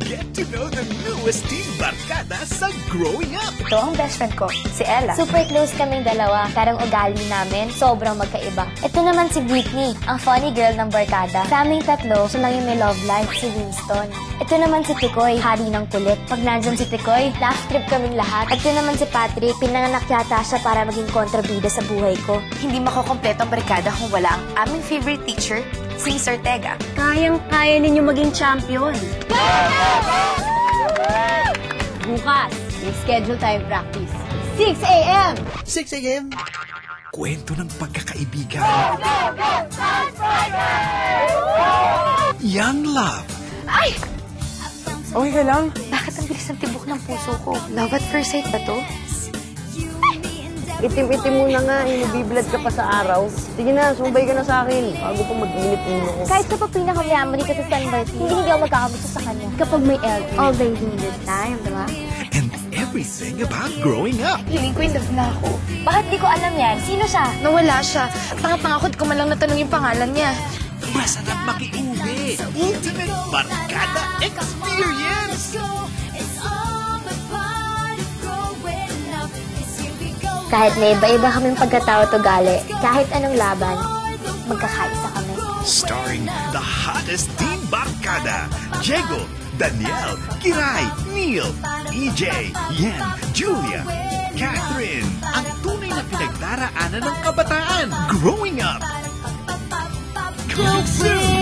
Get to know the newest teen barkada sa Growing Up. Ito ang best friend ko, si Ella. Super close kaming dalawa, parang ugali namin, sobrang magkaiba. Ito naman si Whitney, ang funny girl ng barkada. Sa aming tatlo, siya lang yung may love life, si Winston. Ito naman si Tikoy, hari ng kulit. Pag nandyan si Tikoy, laugh trip kaming lahat. At ito naman si Patrick, pinanganak yata siya para maging kontrabida sa buhay ko. Hindi makukompleto ang barkada kung wala ang aming favorite teacher, si Sir Tega. Kayang-kaya ninyo maging champion. Bukas, may schedule tayong practice. 6 a.m. 6 a.m. Kwento ng pagkakaibigan. Young love. Ay! Okay ka lang? Bakit ang bilis ng tibok ng puso ko? Love at first sight ba to? Itim-itim mo na nga, nabiblad ka pa sa araw. Sige na, sumbay ka na sa akin. Bago pa mag-init ulo ko. Kahit kapag pinakayaman ka sa San Martin, hindi ako magkakagusto sa kanya. Kapag may LG, all they need is time, di ba? And everything about growing up. Feeling ko in love na ako. Bakit di ko alam yan? Sino siya? Nawala siya. Pangapangakot ko man lang natanong yung pangalan niya. Masarap makiuwi. Ultimate barkada experience. Kahit may iba-iba kaming pagkatao at ugali, kahit anong laban, magkakaisa kami. Starring the hottest teen barkada. Diego, Daniel, Kiray, Neil, EJ, Yen, Julia, Catherine. Ang tunay na pinagdaraanan ng kabataan. Growing Up. Coming soon!